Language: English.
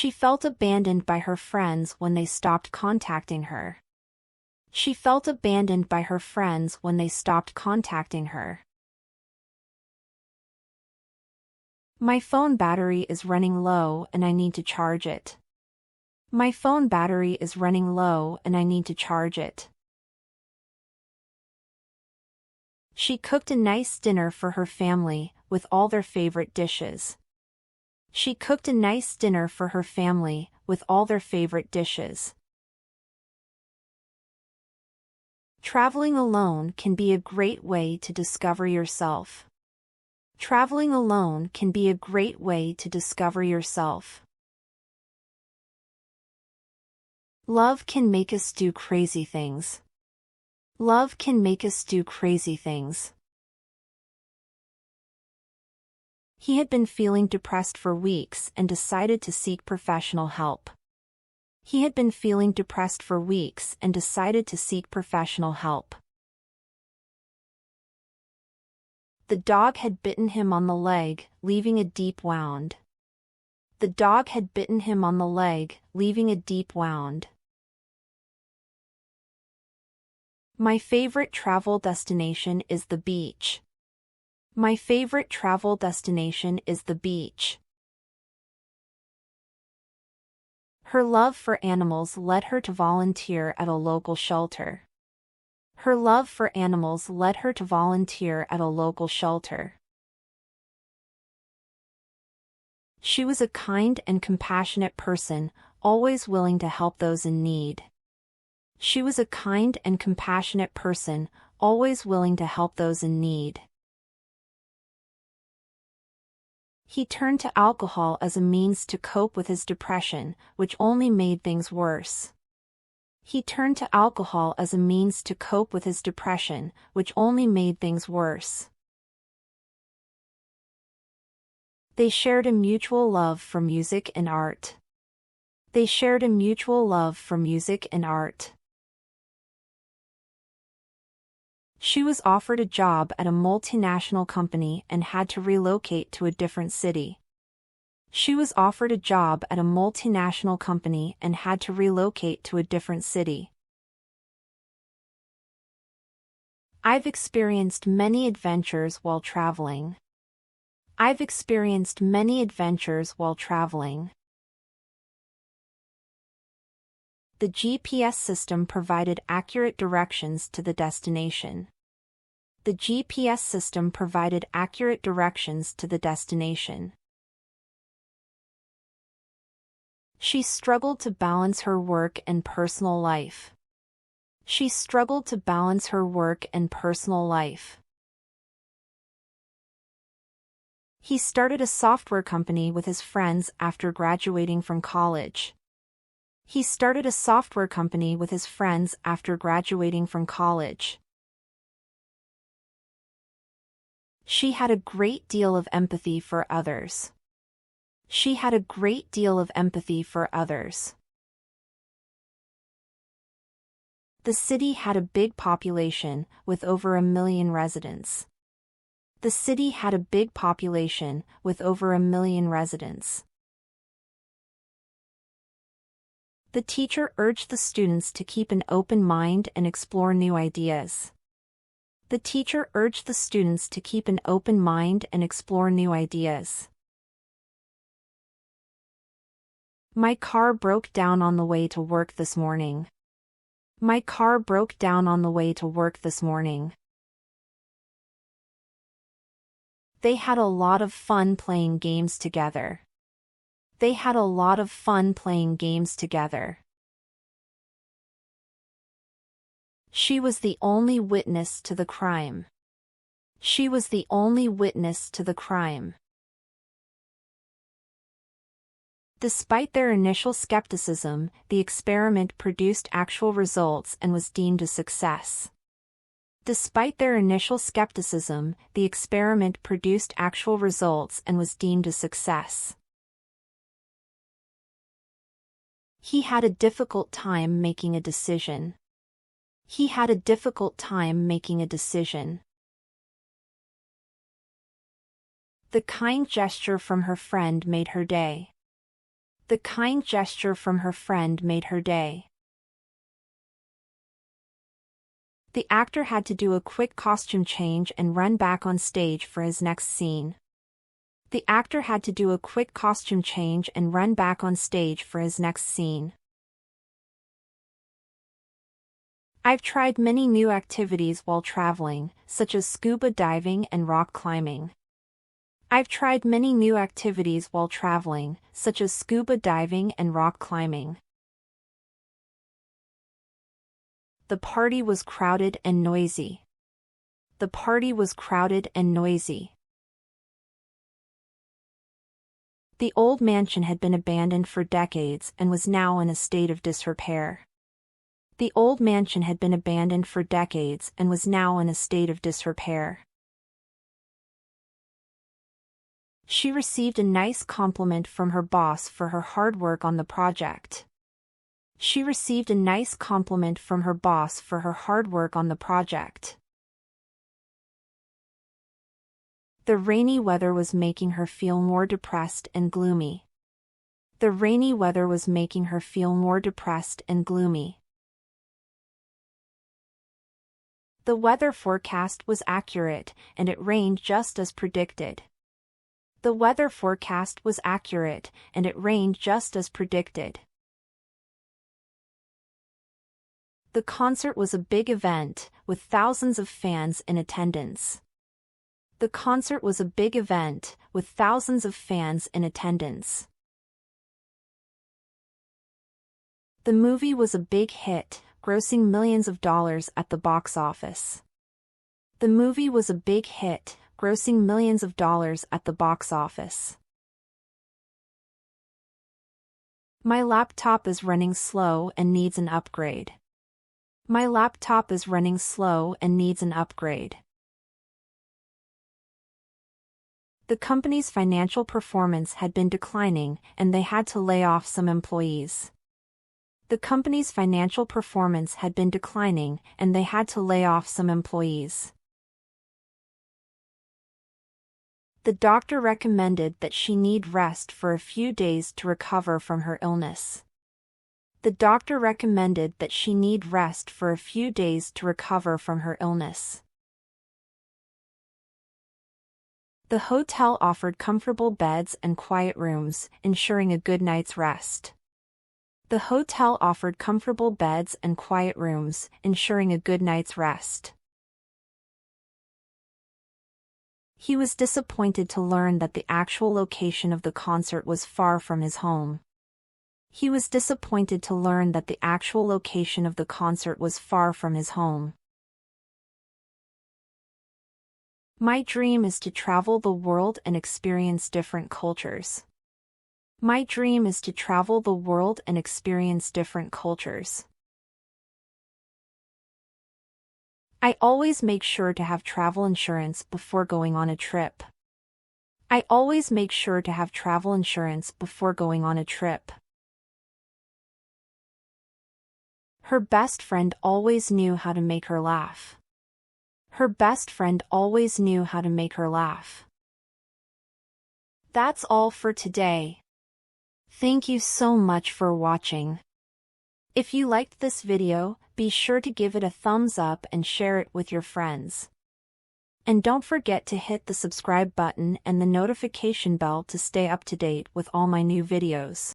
She felt abandoned by her friends when they stopped contacting her. She felt abandoned by her friends when they stopped contacting her. My phone battery is running low and I need to charge it. My phone battery is running low and I need to charge it. She cooked a nice dinner for her family, with all their favorite dishes. She cooked a nice dinner for her family, with all their favorite dishes. Traveling alone can be a great way to discover yourself. Traveling alone can be a great way to discover yourself. Love can make us do crazy things. Love can make us do crazy things. He had been feeling depressed for weeks and decided to seek professional help. He had been feeling depressed for weeks and decided to seek professional help. The dog had bitten him on the leg, leaving a deep wound. The dog had bitten him on the leg, leaving a deep wound. My favorite travel destination is the beach. My favorite travel destination is the beach. Her love for animals led her to volunteer at a local shelter. Her love for animals led her to volunteer at a local shelter. She was a kind and compassionate person, always willing to help those in need. She was a kind and compassionate person, always willing to help those in need. He turned to alcohol as a means to cope with his depression, which only made things worse. He turned to alcohol as a means to cope with his depression, which only made things worse. They shared a mutual love for music and art. They shared a mutual love for music and art. She was offered a job at a multinational company and had to relocate to a different city. She was offered a job at a multinational company and had to relocate to a different city. I've experienced many adventures while traveling. I've experienced many adventures while traveling. The GPS system provided accurate directions to the destination. The GPS system provided accurate directions to the destination. She struggled to balance her work and personal life. She struggled to balance her work and personal life. He started a software company with his friends after graduating from college. He started a software company with his friends after graduating from college. She had a great deal of empathy for others. She had a great deal of empathy for others. The city had a big population, with over 1 million residents. The city had a big population, with over 1 million residents. The teacher urged the students to keep an open mind and explore new ideas. The teacher urged the students to keep an open mind and explore new ideas. My car broke down on the way to work this morning. My car broke down on the way to work this morning. They had a lot of fun playing games together. They had a lot of fun playing games together. She was the only witness to the crime. She was the only witness to the crime. Despite their initial skepticism, the experiment produced actual results and was deemed a success. Despite their initial skepticism, the experiment produced actual results and was deemed a success. He had a difficult time making a decision. He had a difficult time making a decision. The kind gesture from her friend made her day. The kind gesture from her friend made her day. The actor had to do a quick costume change and run back on stage for his next scene. The actor had to do a quick costume change and run back on stage for his next scene. I've tried many new activities while traveling, such as scuba diving and rock climbing. I've tried many new activities while traveling, such as scuba diving and rock climbing. The party was crowded and noisy. The party was crowded and noisy. The old mansion had been abandoned for decades and was now in a state of disrepair. The old mansion had been abandoned for decades and was now in a state of disrepair. She received a nice compliment from her boss for her hard work on the project. She received a nice compliment from her boss for her hard work on the project. The rainy weather was making her feel more depressed and gloomy. The rainy weather was making her feel more depressed and gloomy. The weather forecast was accurate, and it rained just as predicted. The weather forecast was accurate, and it rained just as predicted. The concert was a big event, with thousands of fans in attendance. The concert was a big event, with thousands of fans in attendance. The movie was a big hit, grossing millions of dollars at the box office. The movie was a big hit, grossing millions of dollars at the box office. My laptop is running slow and needs an upgrade. My laptop is running slow and needs an upgrade. The company's financial performance had been declining, and they had to lay off some employees. The company's financial performance had been declining, and they had to lay off some employees. The doctor recommended that she need rest for a few days to recover from her illness. The doctor recommended that she need rest for a few days to recover from her illness. The hotel offered comfortable beds and quiet rooms, ensuring a good night's rest. The hotel offered comfortable beds and quiet rooms, ensuring a good night's rest. He was disappointed to learn that the actual location of the concert was far from his home. He was disappointed to learn that the actual location of the concert was far from his home. My dream is to travel the world and experience different cultures. My dream is to travel the world and experience different cultures. I always make sure to have travel insurance before going on a trip. I always make sure to have travel insurance before going on a trip. Her best friend always knew how to make her laugh. Her best friend always knew how to make her laugh. That's all for today. Thank you so much for watching. If you liked this video, be sure to give it a thumbs up and share it with your friends. And don't forget to hit the subscribe button and the notification bell to stay up to date with all my new videos.